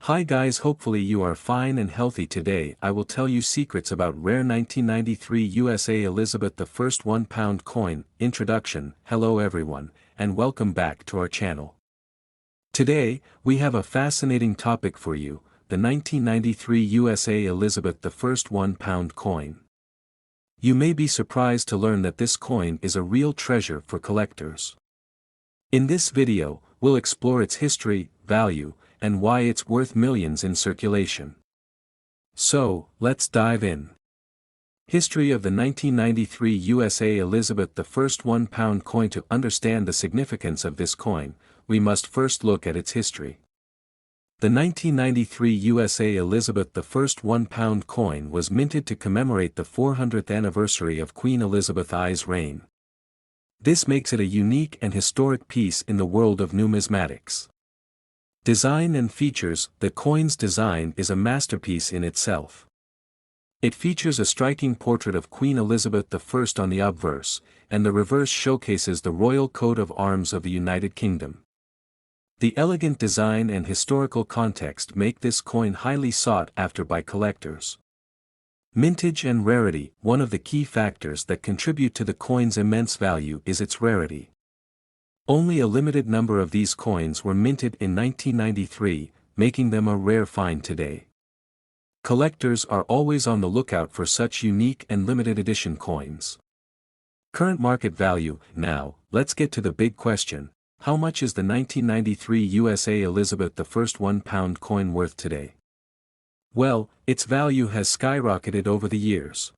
Hi guys, hopefully you are fine and healthy. Today I will tell you secrets about rare 1993 USA Elizabeth I £1 coin. Introduction. Hello everyone, and welcome back to our channel. Today, we have a fascinating topic for you, the 1993 USA Elizabeth I £1 coin. You may be surprised to learn that this coin is a real treasure for collectors. In this video, we'll explore its history, value, and why it's worth millions in circulation. So, let's dive in. History of the 1993 USA Elizabeth I £1 coin. To understand the significance of this coin, we must first look at its history. The 1993 USA Elizabeth I £1 coin was minted to commemorate the 400th anniversary of Queen Elizabeth I's reign. This makes it a unique and historic piece in the world of numismatics. Design and features. The coin's design is a masterpiece in itself. It features a striking portrait of Queen Elizabeth I on the obverse, and the reverse showcases the royal coat of arms of the United Kingdom. The elegant design and historical context make this coin highly sought after by collectors. Mintage and rarity. One of the key factors that contribute to the coin's immense value is its rarity. Only a limited number of these coins were minted in 1993, making them a rare find today. Collectors are always on the lookout for such unique and limited edition coins. Current market value. Now, let's get to the big question: how much is the 1993 USA Elizabeth I £1 coin worth today? Well, its value has skyrocketed over the years.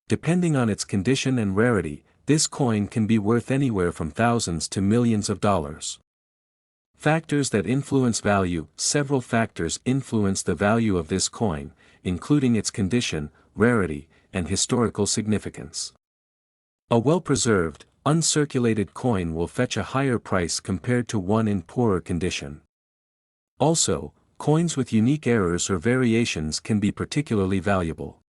Depending on its condition and rarity, this coin can be worth anywhere from thousands to millions of dollars. Factors that influence value. Several factors influence the value of this coin, including its condition, rarity, and historical significance. A well-preserved, uncirculated coin will fetch a higher price compared to one in poorer condition. Also, coins with unique errors or variations can be particularly valuable.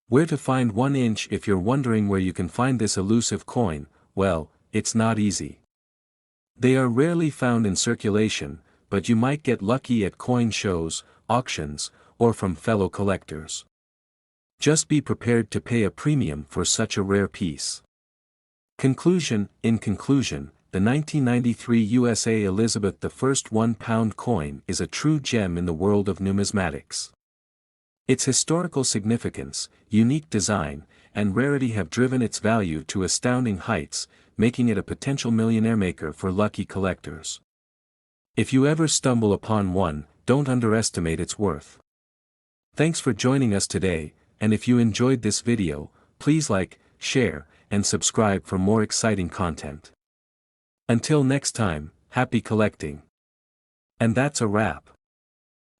Where to find 1 inch? If you're wondering where you can find this elusive coin, well, it's not easy. They are rarely found in circulation, but you might get lucky at coin shows, auctions, or from fellow collectors. Just be prepared to pay a premium for such a rare piece. Conclusion. In conclusion, the 1993 USA Elizabeth I £1 coin is a true gem in the world of numismatics. Its historical significance, unique design, and rarity have driven its value to astounding heights, making it a potential millionaire maker for lucky collectors. If you ever stumble upon one, don't underestimate its worth. Thanks for joining us today, and if you enjoyed this video, please like, share, and subscribe for more exciting content. Until next time, happy collecting. And that's a wrap.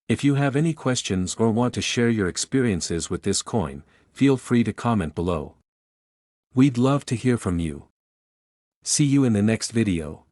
If you have any questions or want to share your experiences with this coin, feel free to comment below. We'd love to hear from you. See you in the next video.